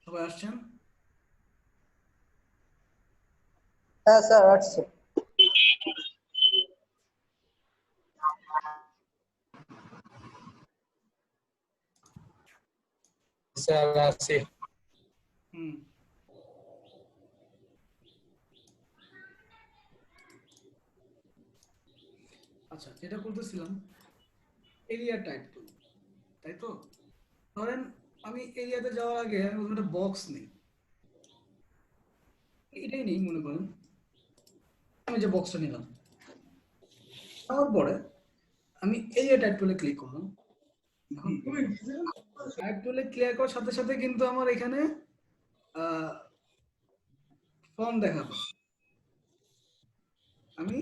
সবাই আসছেন? হ্যাঁ স্যার আসছে। স্যার আছে। হুম। আচ্ছা, যেটা বলতেছিলাম এরিয়া টাইপ টুল, তাই তো? ধরেন আমি এরিয়াতে যাওয়ার আগে আমি প্রথমে একটা বক্স নিই, এটাই নেই মনে করেন। আমি যে বক্সটা নিলাম, নেওয়ার পরে আমি এরিয়া টাইপ টুলে ক্লিক করলাম। এখন টাইপ টুলে ক্লিক করার সাথে সাথে কিন্তু আমার এখানে ফর্ম দেখাবে। আমি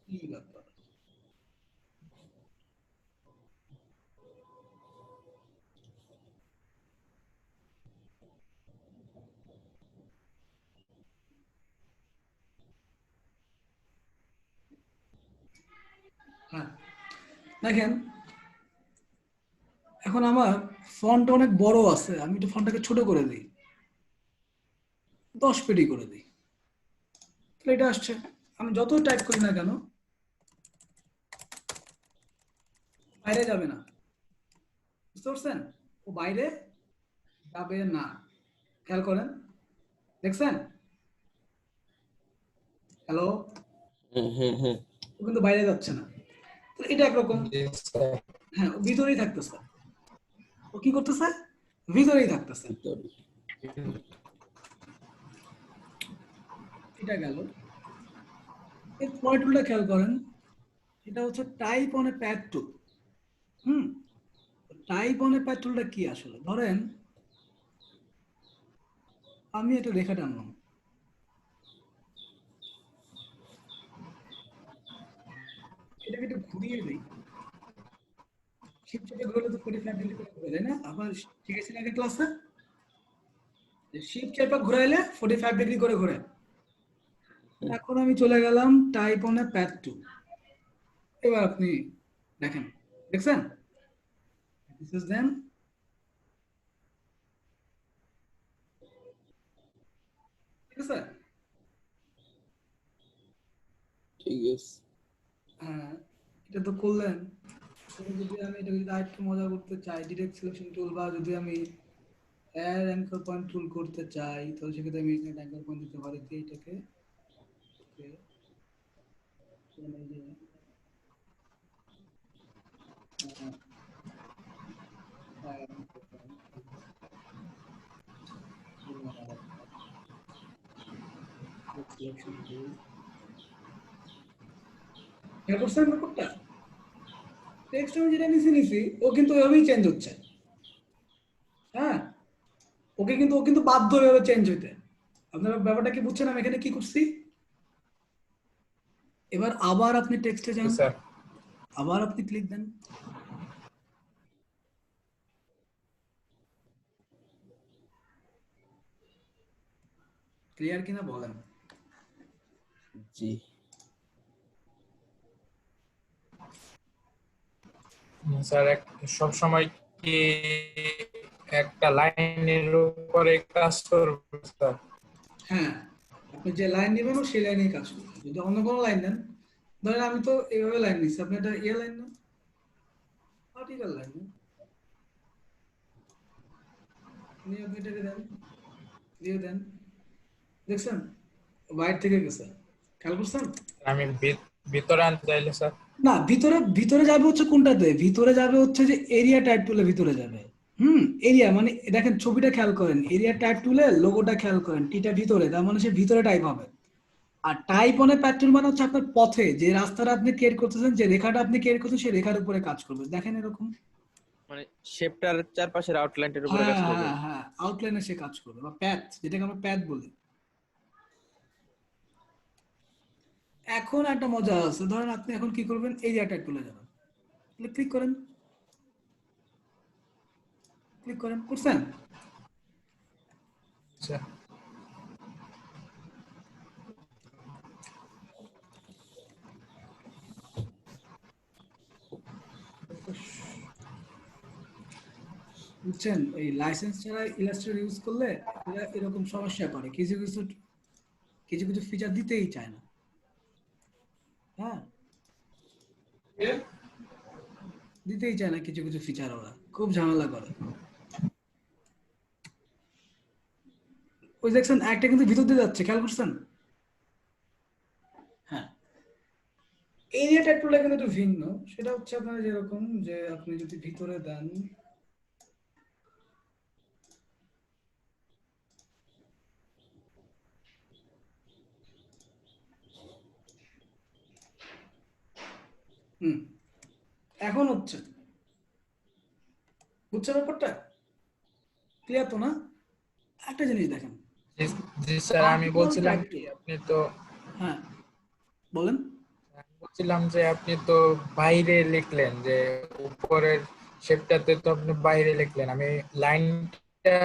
কি ব্যাপার, হ্যাঁ দেখেন, এখন আমার ফন্ট অনেক বড় আছে, আমি একটু ফন্টটাকে ছোট করে দিই, 10 পেডি করে দিই, তাহলে এটা আসছে। আমি যতই টাইপ করি না কেন বাইরে যাবে না, বুঝতে পারছেন? ও বাইরে যাবে না, খেয়াল করেন, দেখছেন? হ্যালো, ও কিন্তু বাইরে যাচ্ছে না, তো এটা একরকম। জি স্যার। হ্যাঁ, ও ভিতরেই থাকতেছে। ও কি করতেছে? ভিতরেই থাকতেছে। এটা গেল। এর পরের টুলটা খেয়াল করেন, এটা হচ্ছে type on a pad tool. Hmm, type on a pad টুলটা কি আসলে? ধরেন আমি একটা রেখা টানলাম, এটাকে একটু ঘুরিয়ে দিই, শিফট চেপে ঘুরলে তো 45 ডিগ্রি করে ঘুরে, তাই না? আবার ঠিক আছে আগের ক্লাসে শিফট চেপে ঘুরাইলে 45 ডিগ্রি করে ঘুরে। এখন আমি চলে গেলাম টাইপ অন এ প্যাড টুল। এবার আপনি দেখেন, দেখছেন? দিস ইজ দেন, ঠিক আছে? ঠিক আছে। হ্যাঁ, এটা তো করলেন। এবার যদি আমি এটা যদি আরেকটু মজা করতে চাই, ডিরেক্ট সিলেকশন টুল, বা যদি আমি এর অ্যাঙ্কর পয়েন্ট টুল করতে চাই, তাহলে সেক্ষেত্রে আমি এখানে অ্যাঙ্কর পয়েন্ট দিতে পারি এইটাকে। ওকে, এই যে anchor point, সিলেকশন টুল, খেয়াল করছেন ব্যাপারটা? টেক্সট আমি যেটা নিছি ও কিন্তু ওইভাবেই চেঞ্জ হচ্ছে। হ্যাঁ, ও কিন্তু বাধ্য হয়ে চেঞ্জ হইতে। আপনারা ব্যাপারটা কি বুঝছেন আমি এখানে কি করছি? এবার আবার আপনি টেক্সটে যান, স্যার আবার আপনি ক্লিক দেন, ক্লিয়ার কিনা বলেন? জি স্যার। সব সময় কি একটা লাইনের উপরে কাজ করবে স্যার? হ্যাঁ, আপনি যে লাইন নেবেন ও সেই লাইনেই কাজ করবে। যদি অন্য কোনো লাইন নেন, ধরেন আমি তো এইভাবে লাইন নিচ্ছি, আপনি এটা ইয়ে লাইন নেন, ভার্টিক্যাল লাইন নেন, নিয়ে আপনি এটাকে দেন, দিয়ে দেন, দেখছেন বাইরে থেকে গেছে, খেয়াল করছেন? আমি ভিতরে আনতে চাইলে স্যার? না, ভিতরে ভিতরে যাবে হচ্ছে কোনটাতে? ভিতরে যাবে হচ্ছে যে এরিয়া টাইপ টুলে ভিতরে যাবে। এরিয়া মানে দেখেন ছবিটা খেয়াল করেন, এরিয়া টাইপ টুলে লোগোটা খেয়াল করেন, টিটা ভিতরে, তার মানে সে ভিতরে টাইপ হবে। আর টাইপ অন এ প্যাড টুল মানে হচ্ছে আপনার পথে যে রাস্তাটা আপনি ক্রিয়েট করতেছেন, যে রেখাটা আপনি ক্রিয়েট করছেন সেই রেখার উপরে কাজ করবে, দেখেন এরকম। মানে শেপটার চারপাশের আউটলাইনটার উপরে হ্যাঁ কাজ করবে। হ্যাঁ হ্যাঁ, আউটলাইনে সে কাজ করবে, বা প্যাথ, যেটাকে আমরা প্যাথ বলি। এখন একটা মজা আছে, ধরেন আপনি এখন কি করবেন, এরিয়া টাইপ টুলে যাবেন, ক্লিক করেন, ক্লিক করেন, করছেন? আচ্ছা বুঝছেন, এই লাইসেন্স ছাড়া ইলাস্ট্রেটর ইউজ করলে এরা এরকম সমস্যা করে, কিছু কিছু কিছু কিছু ফিচার দিতেই চায় না। হ্যাঁ, দিতেই চায় না কিছু কিছু ফিচার, ওরা খুব ঝামেলা করে। ওই দেখছেন একটা কিন্তু ভিতর দিয়ে যাচ্ছে, খেয়াল করছেন? হ্যাঁ, এরিয়া ট্যাটুটা কিন্তু একটু ভিন্ন। সেটা হচ্ছে আপনার যেরকম যে আপনি যদি ভিতরে দেন, হুম, এখন হচ্ছে, বুঝছেন ব্যাপারটা? ক্লিয়ার তো না? একটা জিনিস দেখেন, জি জি স্যার, আমি আর্টিকেল বলছিলাম ট্যাগ টু, কি আপনি তো হ্যাঁ বলেন। আমি বলছিলাম যে আপনি তো বাইরে লিখলেন যে উপরের শেপটাতে তো আপনি বাইরে লিখলেন, আমি লাইনটা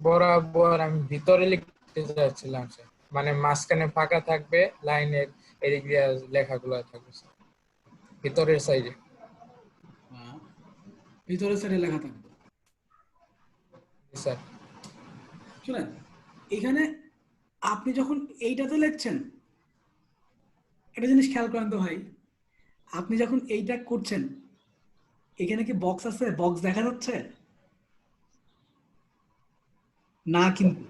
বরাবর আমি ভিতরে লিখতে চাচ্ছিলাম স্যার, মানে মাঝখানে ফাঁকা থাকবে, লাইনের এদিক দিয়ে লেখাগুলো থাকবে স্যার, ভিতরের সাইডে। হ্যাঁ, ভিতরে সাইডে লেখা থাকবে। স্যার শুনেন, এখানে আপনি যখন এইটাতে লিখছেন, একটা জিনিস খেয়াল করেন তো ভাই, আপনি যখন এইটা করছেন, এখানে কি বক্স আছে? বক্স দেখা যাচ্ছে না কিন্তু।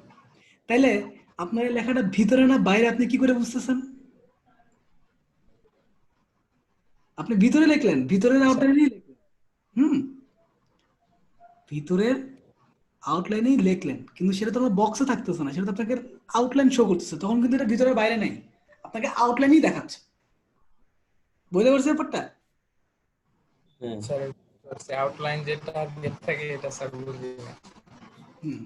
তাইলে আপনার এই লেখাটা ভিতরে না বাইরে, আপনি কি করে বুঝতেছেন? আপনি ভিতরে লিখলেন, ভিতরের স্যার আউটলাইনেই লিখলেন। হুম, ভিতরের আউটলাইনেই লিখলেন, কিন্তু সেটা তো আমার বক্সে থাকতেছে না, সেটা তো আপনাকে আউটলাইন শো করতেছে, তখন কিন্তু এটা ভিতরে বাইরে নাই, আপনাকে আউটলাইনই দেখাচ্ছে। বুঝতে পারছেন ব্যাপারটা? হ্যাঁ। স্যার আউটলাইন যেটা দিয়ে থাকে এটা স্যার বুঝি না। হুম,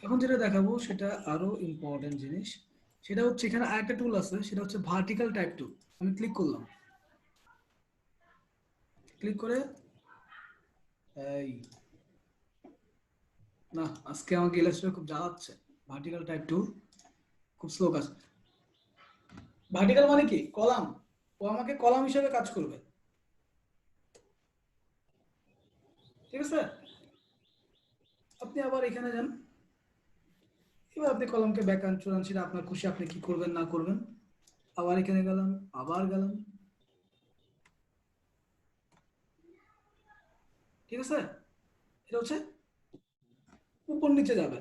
এখন যেটা দেখাবো সেটা আরো ইম্পর্টেন্ট জিনিস। সেটা হচ্ছে এখানে আরেকটা টুল আছে, সেটা হচ্ছে ভার্টিক্যাল টাইপ টুল। আমি ক্লিক করলাম, ক্লিক করে এই, না আজকে আমাকে ইলাস্ট্রেটর খুব জ্বালাচ্ছে। ভার্টিক্যাল টাইপ টুল খুব স্লো কাজ। ভার্টিক্যাল মানে কি? কলাম। ও আমাকে কলাম হিসেবে কাজ করবে, ঠিক আছে? আপনি আবার এখানে যান, এবার আপনি কলমকে ব্যাকান চুরান, সেটা আপনার খুশি, আপনি কি করবেন না করবেন। আবার এখানে গেলাম, আবার গেলাম, ঠিক আছে? এটা হচ্ছে উপর নিচে যাবে।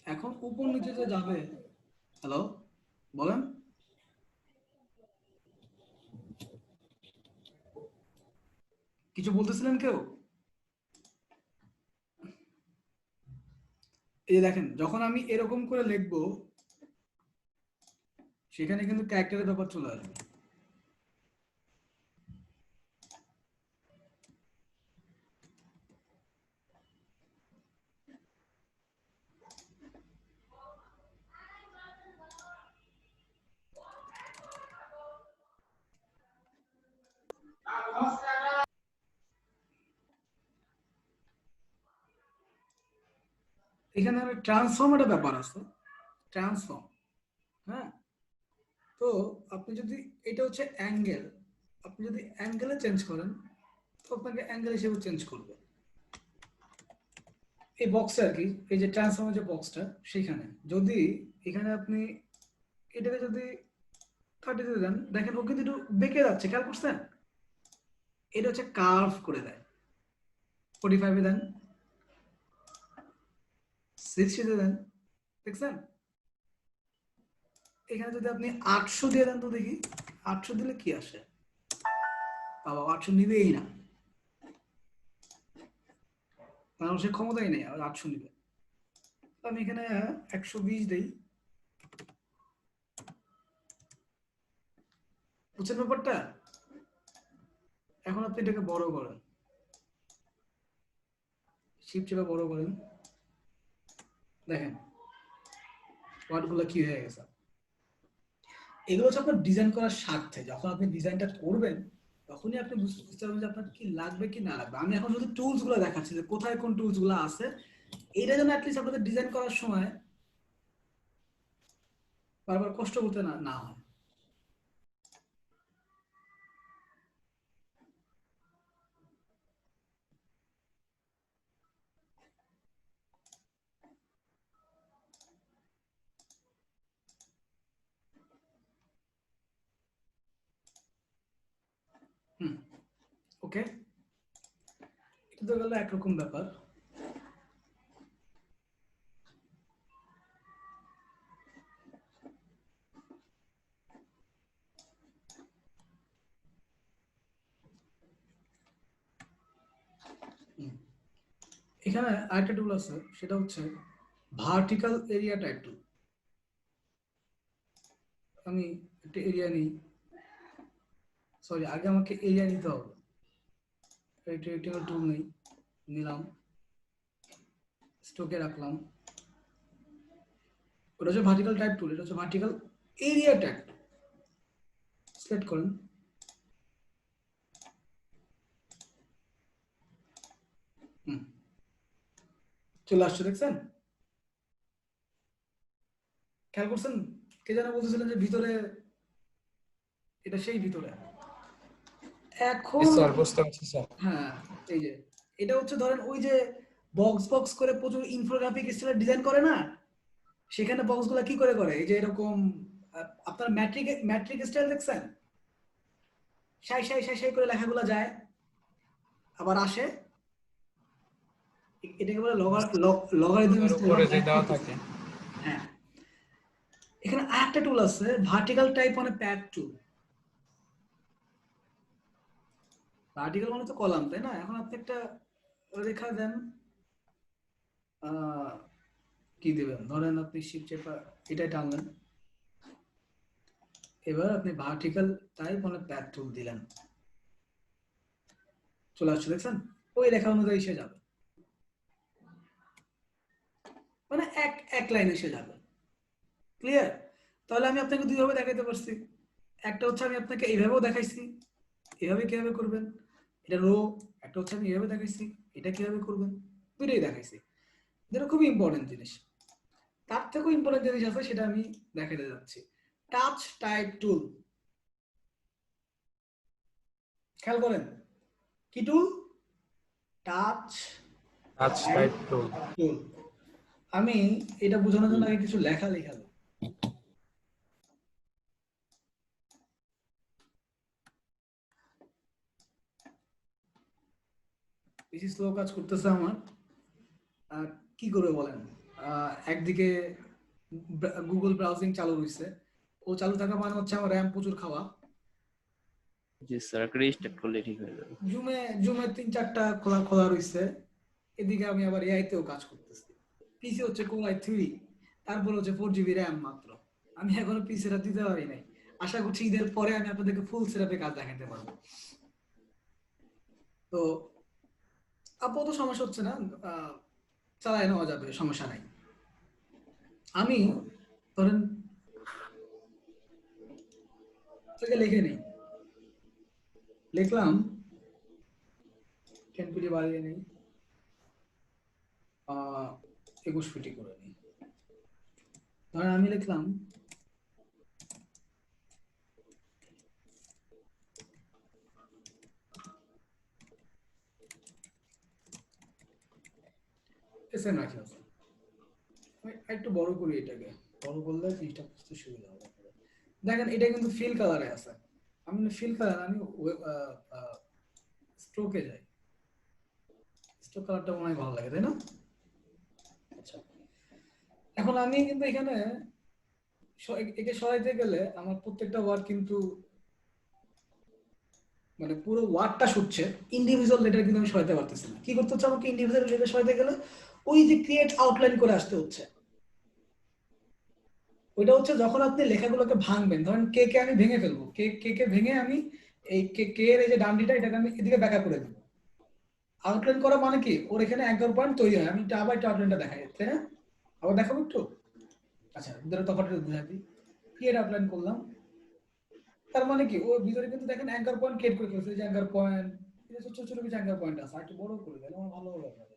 এখন উপর নিচে যে যাবে, হ্যালো বলেন, কিছু বলতেছিলেন কেউ? এই যে দেখেন, যখন আমি এরকম করে লিখবো, সেখানে কিন্তু ক্যারেক্টারের ব্যাপার চলে আসবে। এখানে আমি ট্রান্সফর্ম একটা ব্যাপার আছে, ট্রান্সফর্ম। হ্যাঁ, তো আপনি যদি, এটা হচ্ছে অ্যাঙ্গেল, আপনি যদি অ্যাঙ্গেলে চেঞ্জ করেন, তো আপনাকে অ্যাঙ্গেল হিসেবে চেঞ্জ করবে। এই বক্সে আর কি, এই যে ট্রান্সফর্মের যে বক্সটা, সেখানে যদি এখানে আপনি এটাকে যদি 30 তে দেন, দেখেন ও কিন্তু একটু বেঁকে যাচ্ছে, খেয়াল করছেন? এটা হচ্ছে কার্ভ করে দেয়। 45 এ দেন, 60 তে দেন, দেখছেন? এখানে যদি আপনি 800 দিয়ে দেন তো দেখি, 800 দিলে কি আসে? বাবা 800 নিবেই না, মানুষের ক্ষমতাই নেই আর 800 নিবে। তো আমি এখানে 120 দেই, বুঝছেন ব্যাপারটা? এখন আপনি এটাকে বড় করেন, শিফট চেপে বড় করেন, দেখেন ওয়ার্ডগুলো কি হয়ে গেছে। এগুলো হচ্ছে আপনার ডিজাইন করার স্বার্থে, যখন আপনি ডিজাইনটা করবেন তখনই আপনি বুঝতে পারবেন যে আপনার কি লাগবে কি না লাগবে। আমি এখন শুধু টুলস গুলো দেখাচ্ছি যে কোথায় কোন টুলস গুলো আছে, এইটা যেন অ্যাটলিস্ট আপনাদের ডিজাইন করার সময় বারবার কষ্ট করতে না না হয়। ওকে, এটা তো গেল একরকম ব্যাপার। এখানে আরেকটা টুল আছে, সেটা হচ্ছে ভার্টিক্যাল এরিয়া টাইপ টুল। আমি একটা এরিয়া নিই, সরি আগে আমাকে এরিয়া নিতে হবে। এটা টুল নেই, নিলাম, স্টকে রাখলাম। ওটা হচ্ছে ভার্টিক্যাল টাইপ টুল, এটা হচ্ছে ভার্টিক্যাল এরিয়া টাইপ। সিলেক্ট করেন, চলে আসছে, দেখছেন? খেয়াল করছেন? কে যেন বলতেছিলেন যে ভিতরে, এটা সেই ভিতরে। এখন স্যার বুঝতে পারছি স্যার। হ্যাঁ, এই যে এটা হচ্ছে ধরেন ওই যে বক্স করে প্রচুর ইনফোগ্রাফিক স্টাইল ডিজাইন করে না, সেখানে বক্সগুলো কি করে করে, এই যে এরকম আপনার ম্যাট্রিক স্টাইল দেখছেন, সাই সাই সাই সাই করে লেখাগুলো যায় আবার আসে, এটাকে বলে লগারিদম এর স্টাইল। উপরে যে দেওয়া থাকে। হ্যাঁ, এখানে আরেকটা টুল আছে ভার্টিক্যাল টাইপ মানে প্যাড টুল। ভার্টিক্যাল মানে তো কলাম, তাই না? এখন আপনি একটা রেখা দেন, কি দেবেন, ধরেন আপনি শিফট চেপা এটাই টানলেন, এবার আপনি ভার্টিক্যাল টাইপ মানে প্যাড টুল দিলেন, চলে আসছে, দেখছেন? ওই রেখা অনুযায়ী এসে যাবে, মানে এক লাইন এসে যাবে। ক্লিয়ার? তাহলে আমি আপনাকে দুইভাবে দেখাইতে পারছি। একটা হচ্ছে আমি আপনাকে এইভাবেও দেখাইছি, এভাবে কিভাবে করবেন, এটা রো। একটা হচ্ছে আমি এভাবে দেখাইছি, এটা কিভাবে করবেন, দুটোই দেখাইছি। যেটা খুবই ইম্পর্টেন্ট জিনিস। তার থেকেও ইম্পর্টেন্ট জিনিস আছে, সেটা আমি দেখাতে যাচ্ছি। টাচ টাইপ টুল, খেয়াল করেন কি টুল? টাচ টাইপ টুল। টুল। আমি এটা বোঝানোর জন্য আগে কিছু লেখা লেখাবো। বেশি স্লো কাজ করতেছে আমার, কি করবে বলেন? একদিকে গুগল ব্রাউজিং চালু রয়েছে, ও চালু থাকা মানে হচ্ছে আমার র্যাম প্রচুর খাওয়া। জি স্যার, একটা রিস্টার্ট করলে ঠিক হয়ে যাবে। জুমে 3-4টা খোলা রয়েছে, এদিকে আমি আবার এআইতেও কাজ করতেছি। পিসি হচ্ছে কোর i3, তারপর হচ্ছে 4 GB র্যাম মাত্র। আমি এখনো পিসিটা দিতে পারি নাই, আশা করছি ঈদের পরে আমি আপনাদেরকে ফুল সেটআপে কাজ দেখাতে পারবো। তো আপাতত সমস্যা হচ্ছে না, চালায় নেওয়া যাবে, সমস্যা নাই। আমি ধরেন থেকে লিখে নেই, লিখলাম 10 পিটি বাড়িয়ে নেই, 21 পিটি করে নিই। ধরেন আমি লিখলাম এসএম রাখি আছে, আমি একটু বড় করি, এটাকে বড় করলে জিনিসটা বুঝতে সুবিধা হবে। দেখেন এটা কিন্তু ফিল কালারে আছে, আমি ফিল কালার, আমি স্ট্রোকে যাই, স্ট্রোক কালারটা মনে হয় ভালো লাগে, তাই না? আচ্ছা, এখন আমি কিন্তু এখানে একে সরাইতে গেলে আমার প্রত্যেকটা ওয়ার্ড কিন্তু মানে পুরো ওয়ার্ডটা শুচ্ছে, ইন্ডিভিজুয়াল লেটার কিন্তু আমি সরাইতে পারতেছি না। কি করতে হচ্ছে আমাকে ইন্ডিভিজুয়াল লেটার সরাইতে গেলে? ওই যে ক্রিয়েট আউটলাইন করে আসতে হচ্ছে। ওইটা হচ্ছে যখন আপনি লেখাগুলোকে ভাঙবেন, ধরেন কে কে আমি ভেঙে ফেলবো, কে ভেঙে আমি এই কে এর এই যে ডান্ডিটা, এটাকে আমি এদিকে ব্যাকা করে দেবো। আউটলাইন করা মানে কি, ওর এখানে অ্যাঙ্কার পয়েন্ট তৈরি হয়। আমি আবার একটা আউটলাইনটা দেখাই, তাই না? আবার দেখাবো একটু। আচ্ছা, দুটো তফাৎটা বুঝাই দিই। ক্রিয়েট আউটলাইন করলাম, তার মানে কি ওর ভিতরে কিন্তু দেখেন অ্যাঙ্কার পয়েন্ট ক্রিয়েট করে ফেলছে, যে অ্যাঙ্কার পয়েন্ট, ছোট ছোট কিছু অ্যাঙ্কার পয়েন্ট আছে, একটু বড় করে দিলে আমার ভালো হবে আপনাদের।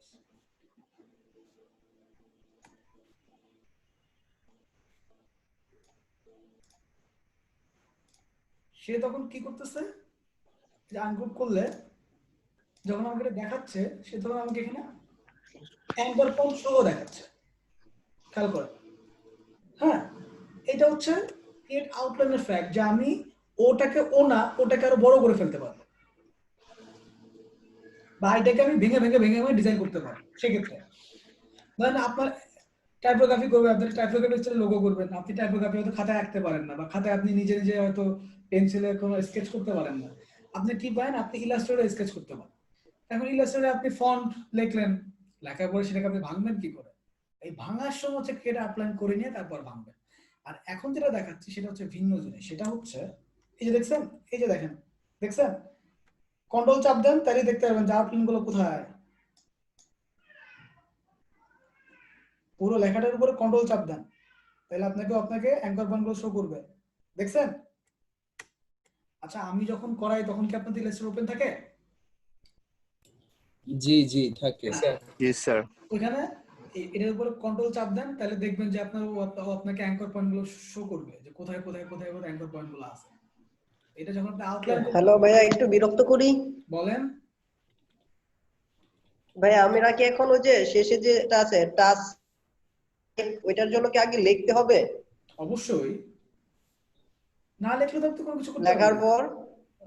সে তখন কি করতেছে, যে আনগ্রুপ করলে যখন আমাকে এটা দেখাচ্ছে, সে তখন আমাকে এখানে অ্যাঙ্কার পয়েন্ট সহ দেখাচ্ছে। খেয়াল করে, হ্যাঁ, এটা হচ্ছে ক্রিয়েট আউটলাইনের ফ্যাক্ট, যে আমি ওটাকে আরো বড় করে ফেলতে পারবো। বা এটাকে আমি ভেঙে ভেঙে ভেঙে ভেঙে ডিজাইন করতে পারি। সেক্ষেত্রে ধরেন আপনার টাইপোগ্রাফি করবেন, আপনি টাইপোগ্রাফি স্টাইলে লোগো করবেন, আপনি টাইপোগ্রাফি হয়তো খাতায় আঁকতে পারেন না, বা খাতায় আপনি নিজে নিজে হয়তো পেন্সিলে কোনো স্কেচ করতে পারেন না, আপনি কি পারেন, আপনি ইলাস্ট্রেটরে স্কেচ করতে পারেন। এখন ইলাস্ট্রেটরে আপনি ফন্ট লিখলেন, লেখার পরে সেটাকে আপনি ভাঙবেন কি করে? এই ভাঙার সময় হচ্ছে এটা আউটলাইন করে নিয়ে তারপর ভাঙবেন। আর এখন যেটা দেখাচ্ছি সেটা হচ্ছে ভিন্ন জিনিস, সেটা হচ্ছে এই যে দেখছেন, এই যে দেখেন, দেখছেন, কন্ট্রোল চাপ দেন তাহলে দেখতে পারবেন যে আউটলাইন গুলো কোথায়। পুরো লেখাটার উপরে কন্ট্রোল চাপ দেন তাহলে আপনাকে অ্যাঙ্কর পয়েন্টগুলো শো করবে, দেখছেন? আচ্ছা আমি যখন করাই তখন কি আপনাদের ইলাস্ট্রেটর ওপেন থাকে? জি জি থাকে। স্যার জি স্যার। ওইখানে এটার উপরে কন্ট্রোল চাপ দেন তাহলে দেখবেন যে আপনাকে অ্যাঙ্কর পয়েন্টগুলো শো করবে যে কোথায় কোথায় কোথায় কোথায় অ্যাঙ্কর পয়েন্টগুলো আছে। এটা যখন আপনি আউটলাইন হ্যালো ভাইয়া, একটু বিরক্ত করি। বলেন। ভাইয়া আমি নাকি এখন ওই যে শেষে যেটা আছে টাচ, ওইটার জন্য কি আগে লিখতে হবে? অবশ্যই, না লিখলে তো আপনি কোনো কিছু করতে লেখার পারবেন না। পর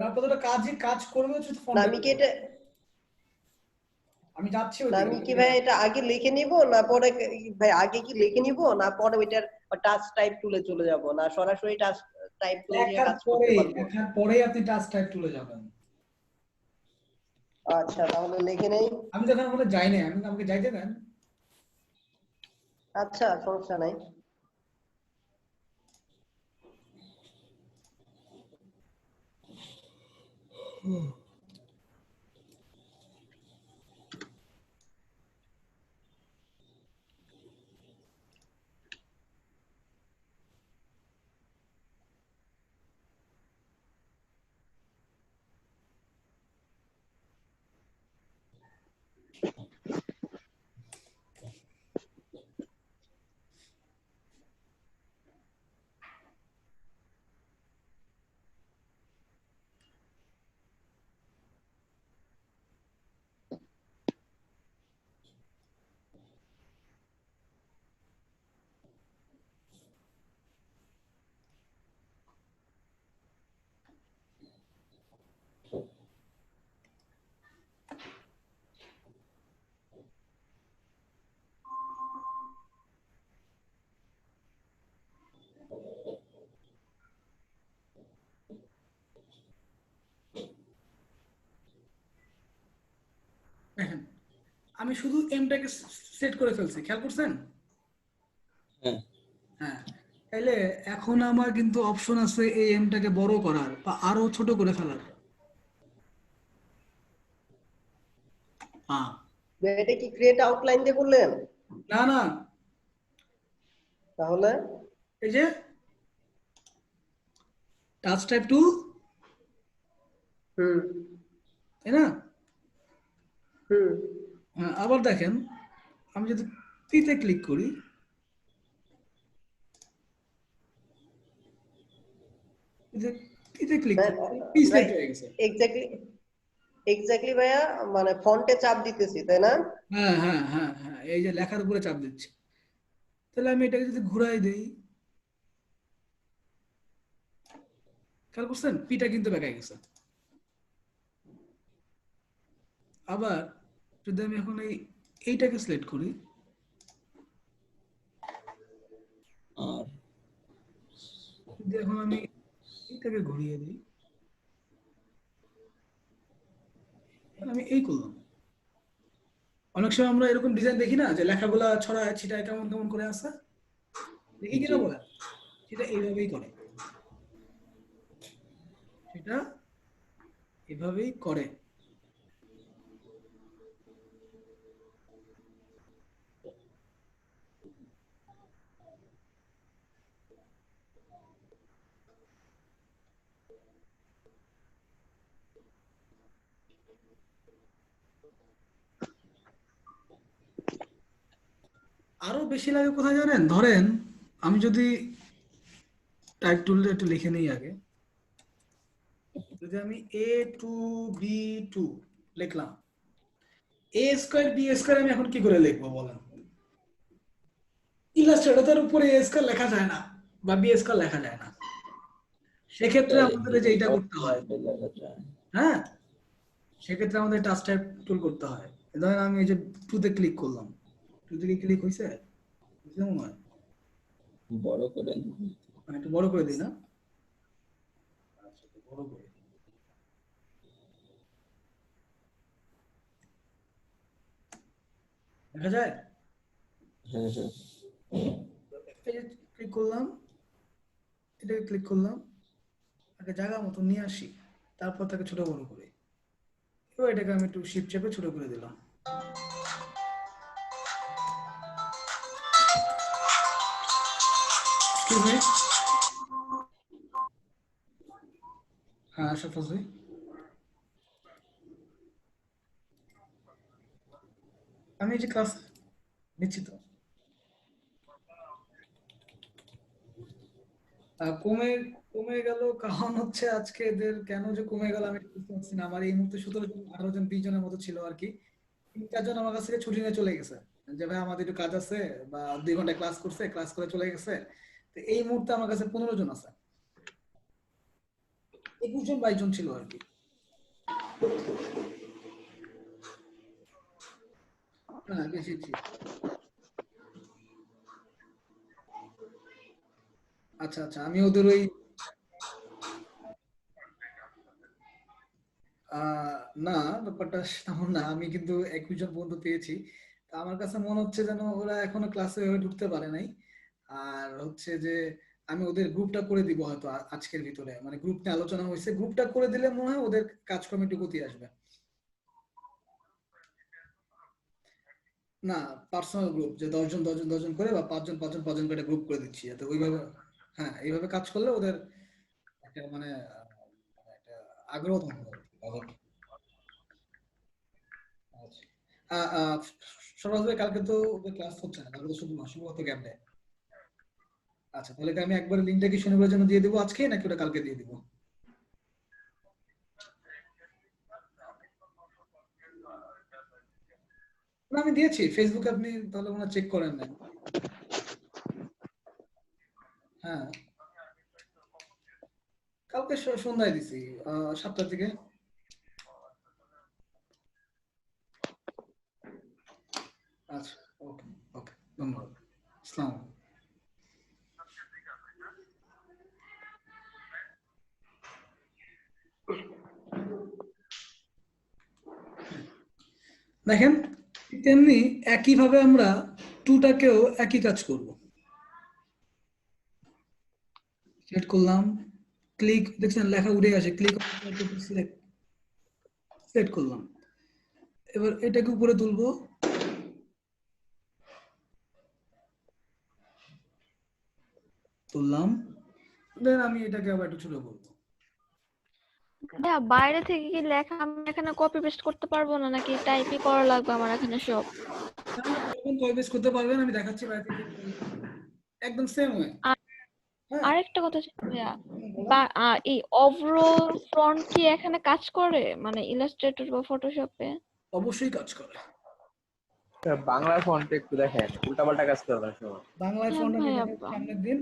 তারপর তো কাজ করবে হচ্ছে না ফন্টে। আমি কি এটা আমি যাচ্ছি না ওইদিকে, আমি কি ভাই এটা আগে লিখে নিব না পরে? ভাই আগে কি লিখে নিব না পরে ওইটার টাচ টাইপ টুলে চলে যাব, না সরাসরি টাচ টাইপ টুলে দিয়ে কাজ করতে পারবো? লেখার পরেই আপনি টাচ টাইপ তুলে যাবেন। আচ্ছা তাহলে লিখে নেই। আমি যখন ওখানে যাই না, আমি আমাকে যাইতে দেন। আচ্ছা সমস্যা নাই। দেখেন আমি শুধু এমটাকে সেট করে ফেলছি, খেয়াল করছেন? হ্যাঁ হ্যাঁ, তাইলে এখন আমার কিন্তু অপশন আছে এই এমটাকে বড় করার বা আরো ছোট করে ফেলার। হ্যাঁ, এটা কি ক্রিয়েট আউটলাইন দিয়ে করলেন? না না, তাহলে এই যে টাচ টাইপ টুল, হুম তাই না? হুম হ্যাঁ, আবার দেখেন আমি যদি পিতে ক্লিক করি, পিতে ক্লিক করি, পি ভাই সিলেক্ট হয়ে গেছে। এক্স্যাক্টলি এক্স্যাক্টলি ভাইয়া, মানে ফন্টে চাপ দিতেছি তাই না? হ্যাঁ হ্যাঁ হ্যাঁ হ্যাঁ, এই যে লেখার উপরে চাপ দিচ্ছি, তাহলে আমি এটাকে যদি ঘুরাই দেই, খেয়াল করছেন পিটা কিন্তু বেঁকে গেছে। আবার যদি আমি এখন এইটাকে সিলেক্ট করি, আর যদি এখন আমি এইটাকে ঘুরিয়ে দিই, আমি এই করলাম। অনেক সময় আমরা এরকম ডিজাইন দেখি না যে লেখাগুলা ছড়ায় ছিটায় কেমন কেমন করে আছে, দেখি কিনা জি বলে, সেটা এইভাবেই করে, সেটা এভাবেই করে। আরো বেশি লাগে কোথায় জানেন? ধরেন আমি যদি টাইপ টুলটা একটু লিখে নিই আগে, যদি আমি A2B2 লিখলাম, এ স্কোয়ার বি স্কোয়ার আমি এখন কি করে লিখবো বলেন? ইলাস্ট্রেটরের উপরে এ স্কোয়ার লেখা যায় না বা বি স্কোয়ার লেখা যায় না, সেক্ষেত্রে এটাই আমাদের এই যে এইটা করতে হয়। অফলাইনে লেখা যায়। হ্যাঁ, সেক্ষেত্রে আমাদের টাচ টাইপ টুল করতে হয়। ধরেন আমি এই যে টুতে ক্লিক করলাম, টুতে কি ক্লিক হয়েছে? মনে হয় বড় করেন। আমি একটু বড় করে দিই না? আচ্ছা, একটু বড় করে দিই। দেখা যায়? হ্যাঁ হ্যাঁ এই যে ক্লিক করলাম, এটাকে ক্লিক করলাম, তাকে জায়গা মতো নিয়ে আসি, তারপর তাকে ছোট বড় করি। এবার এটাকে আমি একটু শিফট চেপে ছোট করে দিলাম। Excuse me? হ্যাঁ আশরাফ ফজলি, আমি এই যে ক্লাস নিচ্ছি তো। কমে কমে গেল কারণ হচ্ছে আজকে এদের কেন যে কমে গেল আমি বুঝতে পারছি না। আমার এই মুহূর্তে 17 জন 18 জন 20 জনের মতো ছিল আর কি। 3-4 জন আমার কাছ থেকে ছুটি নিয়ে চলে গেছে, যে ভাই আমাদের একটু কাজ আছে, বা 2 ঘন্টা ক্লাস করছে, ক্লাস করে চলে গেছে। তো এই মুহূর্তে আমার কাছে 15 জন আছে, 21 জন 22 জন ছিল আর কি। হ্যাঁ বেশি ছিল। আচ্ছা আচ্ছা, আমি ওদের ওই না, ব্যাপারটা তেমন না। আমি কিন্তু 21 জন পর্যন্ত পেয়েছি। তা আমার কাছে মনে হচ্ছে যেন ওরা এখনো ক্লাসে ঢুকতে পারে নাই। আর হচ্ছে যে আমি ওদের গ্রুপটা করে দিব হয়তো আজকের ভিতরে, মানে গ্রুপটা আলোচনা হয়েছে, গ্রুপটা করে দিলে মনে হয় ওদের কাজকর্মে একটু গতি আসবে। না, পার্সোনাল গ্রুপ, যে 10 জন 10 জন 10 জন করে, বা 5 জন 5 জন 5 জন করে গ্রুপ করে দিচ্ছি, যাতে ওইভাবে, হ্যাঁ এইভাবে কাজ করলে ওদের একটা মানে একটা আগ্রহ থাকবে আর কি কাজের। আচ্ছা। সরোজ ভাই, কালকে তো ওদের ক্লাস হচ্ছে না, কালকে তো শুধুমাত্র গ্যাপ দেয়। আচ্ছা, তাহলে কি আমি একবার লিঙ্কটা কি শনিবারের জন্য দিয়ে দেবো আজকে, নাকি ওটা কালকে দিয়ে দিব? না, আমি দিয়েছি ফেসবুকে, আপনি তাহলে ওনা চেক করেন না। হ্যাঁ, কালকে সন্ধ্যায় দিছি, 7টার দিকে। আচ্ছা, ওকে ওকে, ধন্যবাদ। আসসালামু আলাইকুম। দেখেন, তেমনি একইভাবে আমরা টুটাকেও একই কাজ করব। সিলেক্ট করলাম, ক্লিক, দেখছেন লেখা উঠে আসে, ক্লিক সিলেক্ট, সিলেক্ট করলাম। এবার এটাকে উপরে তুলবো, তুললাম, দেন আমি এটাকে আবার একটু ছোট করবো। ভাইয়া বাইরে থেকে কি লেখা আমি এখানে কপি পেস্ট করতে পারবো না, নাকি টাইপই করা লাগবে আমার এখানে সব? কপি পেস্ট করতে পারবেন, আমি দেখাচ্ছি বাইরে থেকে, একদম সেম ওয়ে। আর হ্যাঁ, আরেকটা কথা ছিল ভাইয়া, বলেন। এই অভ্র ফ্রন্ট কি এখানে কাজ করে, মানে ইলাস্ট্রেটর বা ফটোশপে? অবশ্যই কাজ করে। বাংলা ফন্ট একটু দেখেন, উল্টাপাল্টা কাজ করে অনেক সময়। বাংলায় হ্যাঁ ফন্ট আমি ভাইয়া, দেখাচ্ছি সামনের দিন।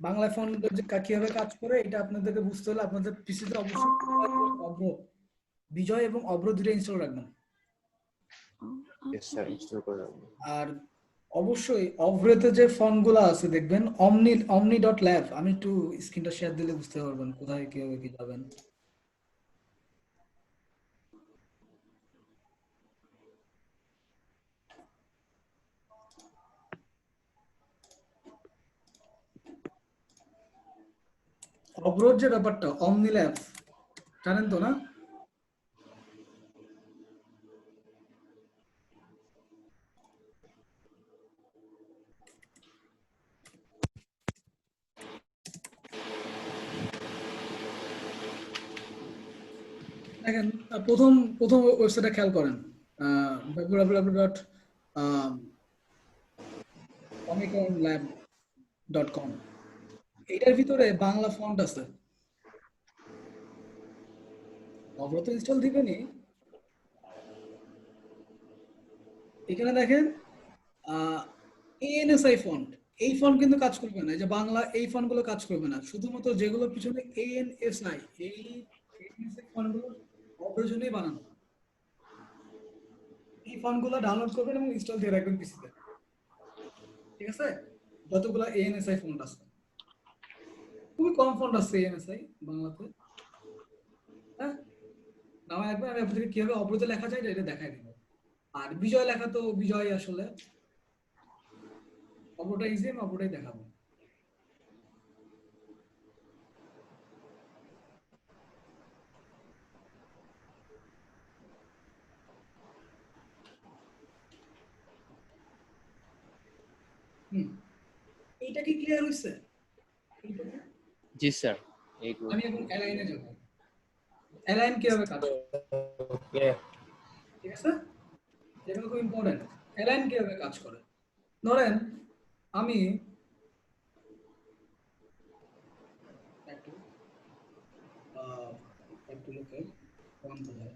বাংলায় ফন্ট যে কিভাবে কাজ করে এটা আপনাদেরকে বুঝতে হলে আপনাদের পিসিতে অবশ্যই অভ্র, বিজয় এবং অভ্র দুটো ইনস্টল রাখবেন। আচ্ছা ভাইয়া। ইনস্টল করে রাখবো। আর অবশ্যই অভ্রতে যে ফন্ট গুলো আছে দেখবেন, omni.lab, আমি একটু স্ক্রিনটা শেয়ার দিলে বুঝতে পারবেন কোথায় কিভাবে কি যাবেন। অভ্রর যে ব্যাপারটা, অমনি ল্যাব, জানেন তো না? দেখেন, প্রথম প্রথম ওয়েবসাইটটা খেয়াল করেন, www.omiconlab.com। এটার ভিতরে বাংলা ফন্ট আছে, অবরত ইনস্টল দিবেনই। এখানে দেখেন এএনএসআই ফন্ট, এই ফন্ট কিন্তু কাজ করবে না, এই যে বাংলা এই ফন্ট গুলো কাজ করবে না, শুধুমাত্র যেগুলো পিছনে এএনএসআই, এই এএনএসআই ফন্ট গুলো অবরের জন্যই বানানো। এই ফন্টগুলো ডাউনলোড করবেন এবং ইনস্টল দিয়ে রাখবেন পিসিতে, ঠিক আছে? যতগুলো এএনএসআই ফন্ট আছে, খুবই কম ফন্ট আছে এএনএসআই বাংলাতে। হ্যাঁ, নামে একবার আমি আপনাদেরকে কিভাবে অবরোধে লেখা যায় এটা দেখাই দিব। আর বিজয় লেখা তো বিজয় আসলে অবরোধটা ইজি, আমি অবরোধটাই দেখাবো। এইটা কি ক্লিয়ার হইছে? জি স্যার। আমি এখন অ্যালাইনে যাব। অ্যালাইন কিভাবে কাজ করে, ঠিক আছে? যেটা খুব ইম্পর্টেন্ট, অ্যালাইন কিভাবে কাজ করে। ধরেন আমি একটু লোকে কম বোঝায়,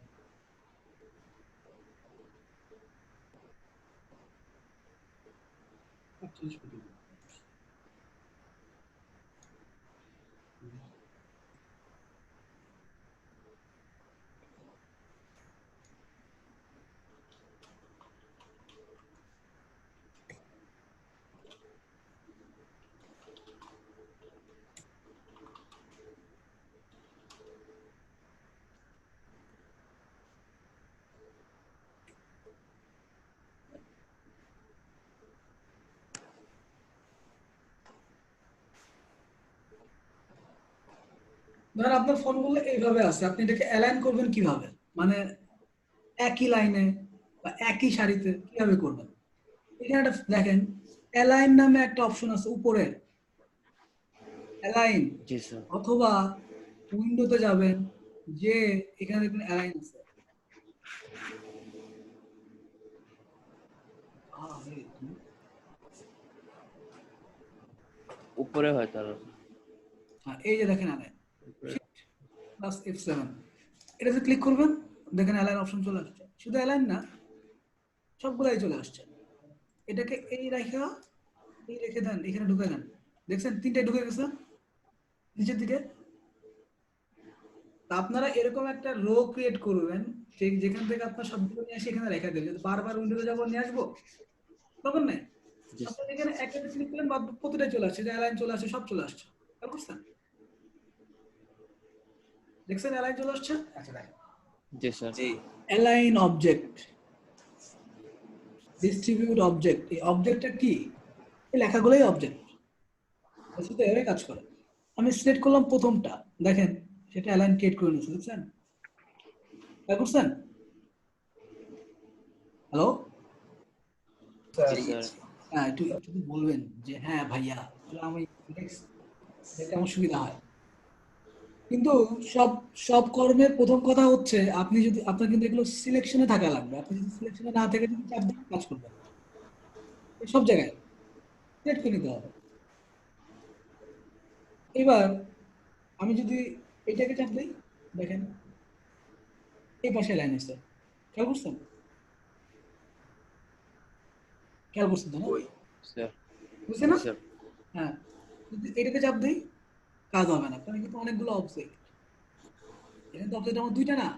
ধরেন আপনার ফোনগুলো এইভাবে আছে, আপনি এটাকে অ্যালাইন করবেন কিভাবে, মানে একই লাইনে বা একই সারিতে কিভাবে করবেন? এখানে একটা দেখেন অ্যালাইন নামে একটা অপশন আছে উপরে, অ্যালাইন, জি স্যার। অথবা উইন্ডোতে যাবেন, যে এখানে দেখবেন অ্যালাইন আছে। উপরে হয় তার। হ্যাঁ, এই যে দেখেন অ্যালাইন প্লাস F7, এটাতে ক্লিক করবেন, দেখেন অ্যালাইন অপশন চলে আসছে। শুধু অ্যালাইন না, সবগুলাই চলে আসছে। এটাকে এই রেখে দেন, এখানে ঢুকে দেন, দেখছেন তিনটায় ঢুকে গেছে নিচের দিকে। তা আপনারা এরকম একটা রো ক্রিয়েট করবেন, ঠিক যেখান থেকে আপনার সবগুলো নিয়ে আসে এখানে রেখে দেবেন। যদি বারবার উইন্ডোতে যাবো নিয়ে আসবো তখন নাই, আপনার এখানে একটা ক্লিক করলেন বা প্রতিটা চলে আসছে, অ্যালাইন চলে আসছে, সব চলে আসছে। বুঝছেন? দেখছেন অ্যালাইন চলে আসছে। আচ্ছা দেখেন, জি sir. Align object, distribute object, এই অবজেক্টটা কি? এই লেখাগুলোই অবজেক্ট, শুধু এভাবে কাজ করে। আমি সিলেক্ট করলাম প্রথমটা, দেখেন সেটা অ্যালাইন ক্রিয়েট করে নিয়েছে, দেখছেন? বুঝছেন? হ্যালো, জি স্যার। হ্যাঁ একটু একটু বলবেন যে হ্যাঁ ভাইয়া, আমি দেখতে আমার সুবিধা হয়। কিন্তু সব সব কর্মের প্রথম কথা হচ্ছে আপনি যদি, আপনার কিন্তু এগুলো সিলেকশনে থাকা লাগবে। আপনি যদি সিলেকশনে না থেকে যদি চাপ দিয়ে কাজ করবেন, সব জায়গায় সিলেক্ট করে নিতে হবে। এবার আমি যদি এটাকে চাপ দিই, দেখেন এই পাশে লাইন আছে, খেয়াল করছেন? খেয়াল করছেন তো না? স্যার। বুঝছেন না? স্যার। হ্যাঁ, যদি এটাকে চাপ দিই কাজ হবে না, কারণ কিন্তু অনেকগুলো অবজেক্ট। এখানে তো অবজেক্ট আমার দুইটা না,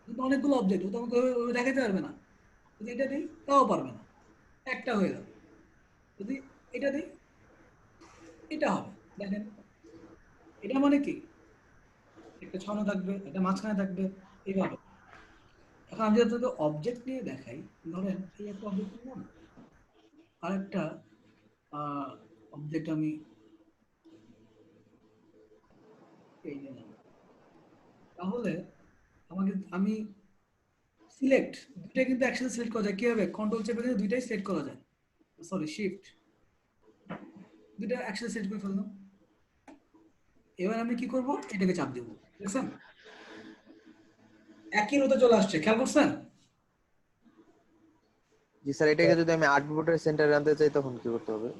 কিন্তু অনেকগুলো অবজেক্ট, ও তো আমাকে ওইভাবে দেখাতে পারবে না। যদি এটা দিই তাও পারবে না, একটা হয়ে যাবে। যদি এটা দিই এটা হবে। দেখেন এটা মানে কি, একটা ছড়ানো থাকবে, একটা মাঝখানে থাকবে, এইভাবে। এখন আমি যদি আপনাকে অবজেক্ট নিয়ে দেখাই, ধরেন এই একটা অবজেক্ট নিলাম, আরেকটা অবজেক্ট আমি এই নিলাম, তাহলে আমি সিলেক্ট দুইটা কিন্তু একসাথে সিলেক্ট করা যায়। কিভাবে? কন্ট্রোল চেপে কিন্তু দুইটাই সিলেক্ট করা যায়, সরি শিফট, দুইটা একসাথে সিলেক্ট করে ফেললাম। এবার আমি কি করব, এটাকে চাপ দেবো, দেখছেন একই রোতে চলে আসছে, খেয়াল করছেন? জি স্যার, এটাকে যদি আমি আর্টবোর্ডের সেন্টারে আনতে চাই তখন কি করতে হবে?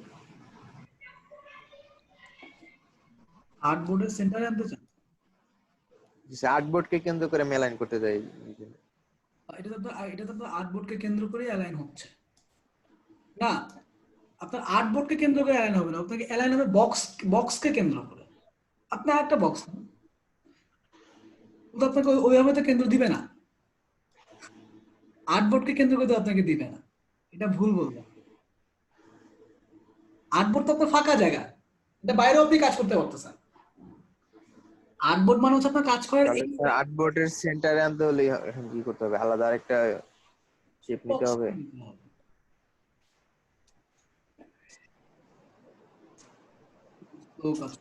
আর্টবোর্ডের সেন্টারে আনতে চান? জি স্যার, আর্টবোর্ডকে কেন্দ্র করে আমি অ্যালাইন করতে চাই। এটা তো আর্টবোর্ডকে কেন্দ্র করেই অ্যালাইন হচ্ছে না। আপনার আর্টবোর্ডকে কেন্দ্র করে অ্যালাইন হবে না, আপনাকে অ্যালাইন হবে বক্সকে কেন্দ্র করে। আপনার একটা বক্স আপনাকে ওইভাবে তো কেন্দ্র দিবে না। আর্টবোর্ডকে কেন্দ্র করে তো আপনাকে দিবে না, এটা ভুল বলবেন। আর্টবোর্ড তো আপনার ফাঁকা জায়গা, এটা বাইরেও আপনি কাজ করতে পারতেছেন। আর্টবোর্ড মানে হচ্ছে আপনার কাজ করার তাহলে এই স্যার আর্টবোর্ডের সেন্টারে আনতে হলে এখন কি করতে হবে? আলাদা আরেকটা শেপ নিতে হবে? তো কাজ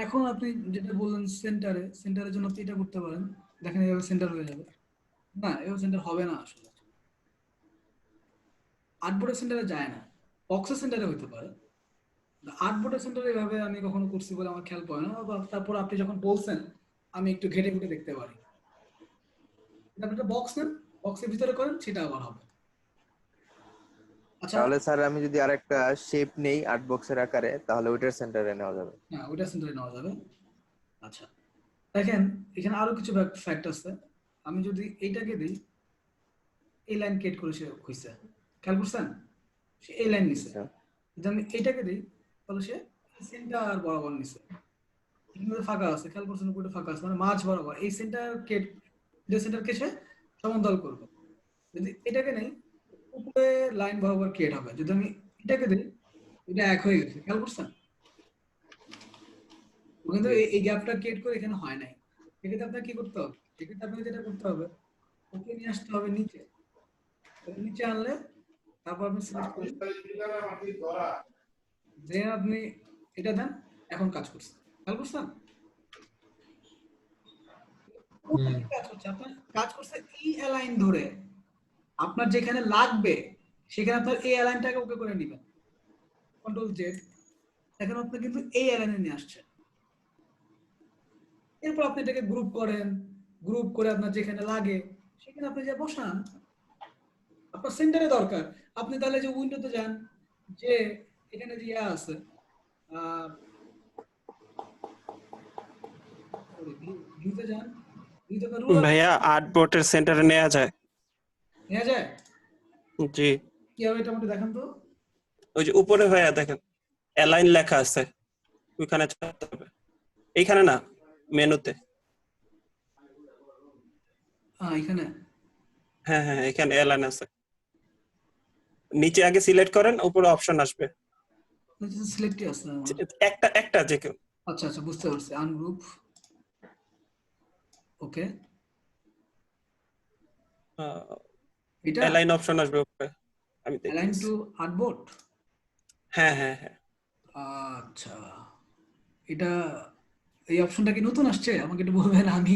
এখন আপনি যেটা বললেন সেন্টারের জন্য আপনি এটা করতে পারেন, দেখেন এভাবে সেন্টার হয়ে যাবে। না, এভাবে সেন্টার হবে না আসলে, আর্টবোর্ডের সেন্টারে যায় না, বক্সের সেন্টারে হইতে পারে। আর্টবোর্ডের সেন্টারে এভাবে আমি কখনো করছি বলে আমার খেয়াল পড়ে না, বা তারপর আপনি যখন বলছেন আমি একটু ঘেটে ঘুটে দেখতে পারি। এটা আপনি একটা বক্স নেন, বক্সের ভিতরে করেন, সেটা আবার হবে। আচ্ছা, তাহলে স্যার আমি যদি আরেকটা শেপ নেই আর্ট বক্সের আকারে, তাহলে ওইটার সেন্টারে নেওয়া যাবে? হ্যাঁ ওইটা সেন্টারে নেওয়া যাবে। আচ্ছা, দেখেন এখানে আরো কিছু ফ্যাক্ট আছে। আমি যদি এইটাকে দিই, এই লাইন কেট করে সে হইছে, খেয়াল করছেন, সে এই লাইন নিছে। আচ্ছা। যদি আমি এইটাকে দিই তাহলে সে সেন্টার বরাবর নিছে, এখানে ফাঁকা আছে, খেয়াল করছেন উপরে ফাঁকা আছে, মানে মাঝ বরাবর এই সেন্টার কেট, এই সেন্টারকে সে সমান্তরাল করবে। যদি এটাকে নেই, উপরে লাইন বরাবর কেট হবে। যদি আমি এটাকে দিই, এটা এক হয়ে গেছে, খেয়াল করছেন, কিন্তু এই গ্যাপটা ক্রিয়েট করে এখানে হয় নাই। এক্ষেত্রে আপনাকে কি করতে হবে, এক্ষেত্রে আপনাকে যেটা করতে হবে, ওকে নিয়ে আসতে হবে নিচে, নিচে আনলে তারপর আপনি সিলেক্ট করুন, দেন আপনি এটা দেন, এখন কাজ করছে, খেয়াল করছেন কাজ করছে, আপনার কাজ করছে এই অ্যালাইন ধরে, আপনার যেখানে লাগবে সেখানে আপনার এই অ্যালাইনটাকে ওকে করে নেবেন, কন্ট্রোল জেড, এখন আপনি কিন্তু এই অ্যালাইনে নিয়ে আসছেন। এরপর আপনি এটাকে গ্রুপ করেন, গ্রুপ করে আপনার যেখানে লাগে সেখানে আপনি যা বসান, আপনার সেন্টারে দরকার। আপনি তাহলে যে উইন্ডোতে যান, যে এখানে যে ইয়া আছে, ভিউতে যান, ভিউতে আপনার রুলার ভাইয়া আর্টবোর্ডের সেন্টারে নেওয়া যায়? নেওয়া যায়, জি, কিভাবে এটা আমাকে দেখান তো। ওই যে উপরে ভাইয়া দেখেন অ্যালাইন লেখা আছে, ওইখানে চাপতে হবে। এইখানে না, মেনুতে। এখানে হ্যাঁ হ্যাঁ, এখানে অ্যালাইন আছে। নিচে আগে সিলেক্ট করেন, উপরে অপশন আসবে। সিলেক্টই আছে আমার। একটা একটা যে কেউ। আচ্ছা আচ্ছা, বুঝতে পারছি, আনগ্রুপ, ওকে, এটা অ্যালাইন অপশন আসবে উপরে, আমি অ্যালাইন দেখতেছি। To artboard. হ্যাঁ হ্যাঁ হ্যাঁ, আচ্ছা, এটা এই অপশনটা কি নতুন আসছে? আমাকে একটু বলবেন, আমি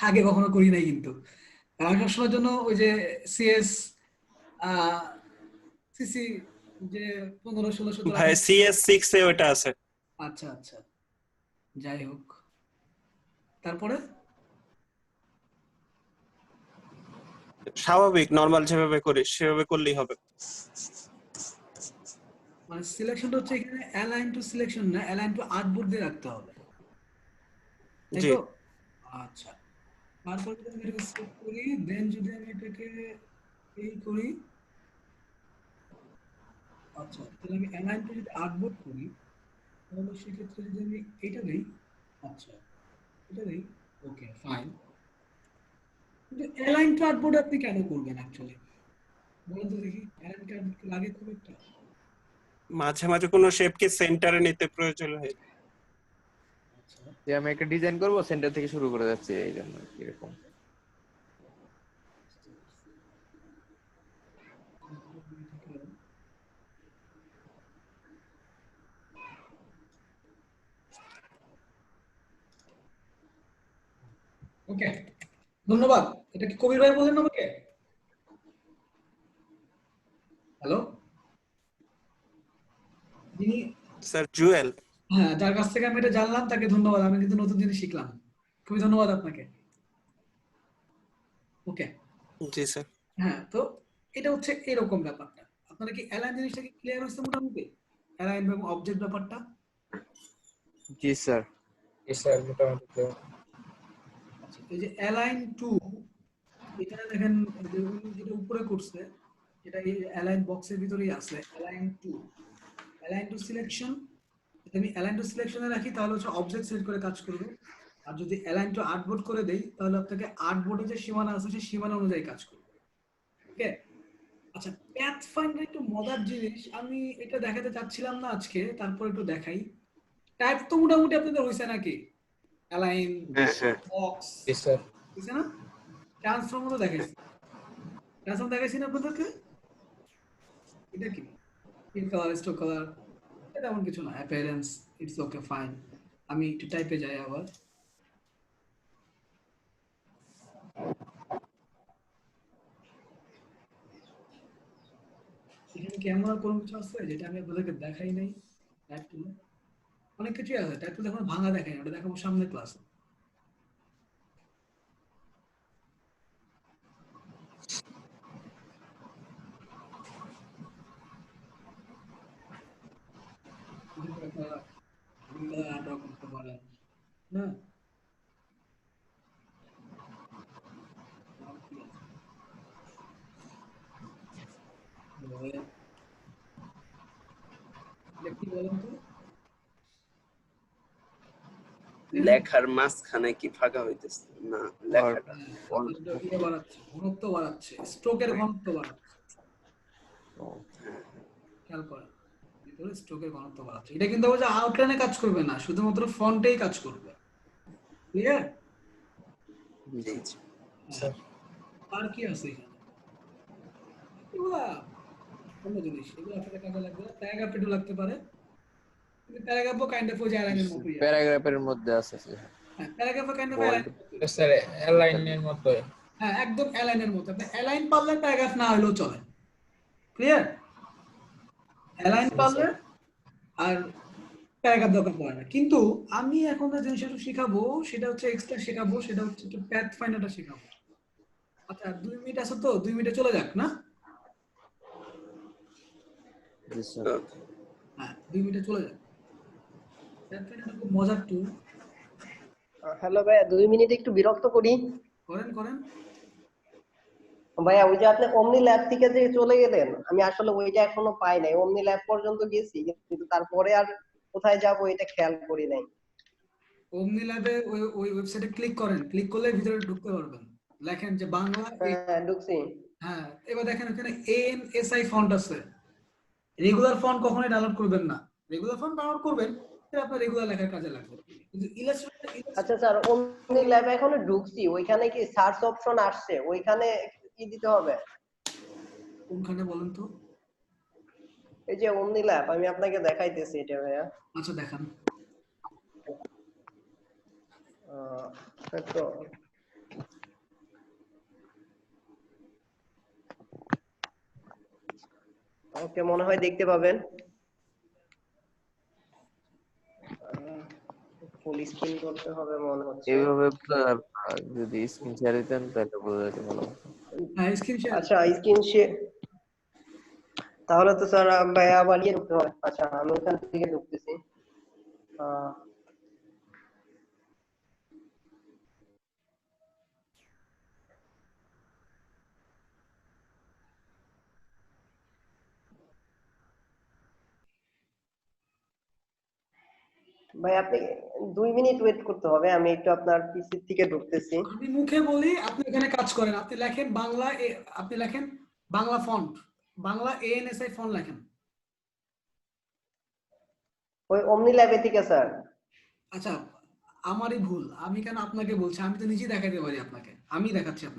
আগে কখনো করি নাই কিন্তু। আমি সবসময়ের জন্য ওই যে সিএস সিসি যে 15, 16, 17, ভাই 18। CS6 এ ওইটা আছে। আচ্ছা আচ্ছা, যাই হোক, তারপরে স্বাভাবিক নরমাল যেভাবে করি সেভাবে করলেই হবে। মানে সিলেকশনটা হচ্ছে এখানে অ্যালাইন টু সিলেকশন না, অ্যালাইন টু আর্টবোর্ড দিয়ে রাখতে হবে, তাই জি, তো? আচ্ছা, তারপর যদি আমি এটাকে সেভ করি, দেন যদি আমি এটাকে এই করি, আচ্ছা তাহলে আমি অ্যালাইন টু যদি আর্টবোর্ড করি, তাহলে সেক্ষেত্রে যদি আমি এটা দিই, আচ্ছা এটা দিই, ওকে ফাইন। কিন্তু অ্যালাইন টু আর্টবোর্ড আপনি কেন করবেন অ্যাকচুয়ালি, বলুন তো দেখি, অ্যালাইন টু আর্টবোর্ড লাগে খুব একটা? মাঝে মাঝে কোনো শেপকে সেন্টারে নিতে প্রয়োজন হয়। আচ্ছা, যে আমি একটা ডিজাইন করব, সেন্টার থেকে শুরু করে যাচ্ছি, এই জন্য এরকম। ওকে, ধন্যবাদ। এটা কি কবির ভাই বললেন আমাকে? হ্যালো, যিনি, স্যার জুয়েল। হ্যাঁ যার কাছ থেকে আমি এটা জানলাম তাকে ধন্যবাদ, আমি কিন্তু নতুন জিনিস শিখলাম, খুবই ধন্যবাদ আপনাকে। ওকে, জি স্যার। হ্যাঁ তো এটা হচ্ছে এরকম ব্যাপারটা। আপনারা কি অ্যালাইন জিনিসটা কি ক্লিয়ার হচ্ছে মোটামুটি, অ্যালাইন এবং অবজেক্ট ব্যাপারটা? জি স্যার। স্যার মোটামুটি। আচ্ছা, এই যে অ্যালাইন টু, এখানে দেখেন যে উনি যেটা উপরে করছে, যেটা এই অ্যালাইন বক্সের ভিতরেই আছে, align two, align two selection, যদি আমি অ্যালাইন টু সিলেকশনে রাখি তাহলে হচ্ছে অবজেক্ট সিলেক্ট করে কাজ করবে। আর যদি অ্যালাইন টু আর্টবোর্ড করে দেই তাহলে আপনাকে আর্টবোর্ডে যে সীমানা আছে সেই সীমানা অনুযায়ী কাজ করবে। ওকে, আচ্ছা প্যাথ ফাইন্ডার একটু মজার জিনিস, আমি এটা দেখাতে চাচ্ছিলাম না আজকে, তারপর একটু দেখাই। টাইপ তো মোটামুটি আপনাদের হয়েছে নাকি? অ্যালাইন, বক্স, জি স্যার। হয়েছে না? ট্রান্সফর্ম তো দেখাইছি, ট্রান্সফর্ম দেখাইছি না আপনাদেরকে? এটা কি ইন কালার, স্টক কালার, এটা এমন কিছু না। Appearance, it's okay fine. আমি একটু টাইপে যাই আবার। এখানে কি এমন আর কোনো কিছু আছে যেটা আমি আপনাদেরকে দেখাই নাই? টাইপ টুলে অনেক কিছুই আছে, টাইপ টুলে এখন ভাঙা দেখাই না, ওটা দেখাবো সামনের ক্লাসে। করতে পারেন না? কি বলেন তো? লেখার মাঝখানে কি ফাঁকা হইতেছে না লেখাটা? ইয়ে বাড়াচ্ছে, ঘনত্ব বাড়াচ্ছে, স্ট্রোকের ঘনত্ব বাড়াচ্ছে। খেয়াল করেন, ভিতরে স্ট্রোকের ঘনত্ব বাড়াচ্ছে। এটা কিন্তু আবার যে আউটলাইনে কাজ করবে না, শুধুমাত্র ফন্টেই কাজ করবে। ক্লিয়ার? জি জি। স্যার আর কি আছে এখানে? এগুলা অন্য জিনিস, এগুলো আপনাদের কাজে লাগবে। প্যারাগ্রাফ একটু লাগতে পারে, কিন্তু প্যারাগ্রাফও কাইন্ড অফ ওই যে অ্যালাইনের মতোই। প্যারাগ্রাফের মধ্যে আছে হ্যাঁ, প্যারাগ্রাফও কাইন্ড অফ Bold. স্যার অ্যালাইনের মতো। হ্যাঁ একদম অ্যালাইনের মতো। আপনি অ্যালাইন পারলে প্যারাগ্রাফ না হলেও চলে। ক্লিয়ার? অ্যালাইন পারলে আর প্যারাগ্রাফ দরকার পড়ে না। কিন্তু আমি এখন যে জিনিসটা শেখাবো সেটা হচ্ছে এক্সট্রা শেখাবো, সেটা হচ্ছে একটু প্যাথ ফাইন্ডারটা শেখাবো। আচ্ছা 2 মিনিট আছে তো, 2 মিনিটে চলে যাক না? জি স্যার। হ্যাঁ 2 মিনিটে চলে যাক। প্যাথ ফাইন্ডারটা খুব মজার টুল। হ্যালো ভাইয়া, 2 মিনিট একটু বিরক্ত করি। করেন করেন। ভাইয়া ওই যে আপনি অমনি ল্যাব থেকে যে চলে গেলেন, আমি আসলে ওইটা এখনো পাই নাই। অমনি ল্যাব পর্যন্ত গেছি, কিন্তু তারপরে আর কোথায় যাব এটা খেয়াল করি নাই। ওমনি ল্যাবে ওই ওয়েবসাইটে ক্লিক করেন, ক্লিক করলে ভিতরে ঢুকতে পারবেন। লেখেন যে বাংলা হ্যাঁ ঢুকছি। হ্যাঁ, এবার দেখেন ওখানে ANSI ফন্ট আছে। রেগুলার ফন্ট কখনোই ডাউনলোড করবেন না। রেগুলার ফন্ট ডাউনলোড করবেন, এটা আপনার রেগুলার লেখার কাজে লাগবে। কিন্তু ইলাস্ট্রেটর আচ্ছা স্যার, অমনি ল্যাবে এখনো ঢুকছি, ওইখানে কি সার্চ অপশন আসছে, ওইখানে কি দিতে হবে? কোনখানে বলেন তো? এই যে অমনি ল্যাব, আমি আপনাকে দেখাইতেছি এটা ভাইয়া। আচ্ছা দেখান। তো ওকে, মনে হয় দেখতে পাবেন। ফুল স্ক্রিন করতে হবে মনে হচ্ছে। এইভাবে যদি স্ক্রিন শেয়ার দিতেন তাহলে বোঝা যেত ভালো। হ্যাঁ স্ক্রিন শেয়ার। আচ্ছা স্ক্রিন শেয়ার, তাহলে তো স্যার ভাইয়া আবার ইয়ে ঢুকতে হবে। আচ্ছা আমি ওখান থেকে ঢুকতেছি। ভাই আপনি 2 মিনিট ওয়েট করতে হবে, আমি একটু আপনার পিসি থেকে ঢুকতেছি। আমি মুখে বলি, আপনি এখানে কাজ করেন। আপনি লেখেন বাংলা, আপনি লেখেন Bangla font, Bangla ANSI font লেখেন। ওই অমনি ল্যাবে থেকে স্যার। আচ্ছা আমারই ভুল, আমি কেন আপনাকে বলছি? আমি তো নিজেই দেখাতে পারি আপনাকে, আমি দেখাচ্ছি আপনাকে।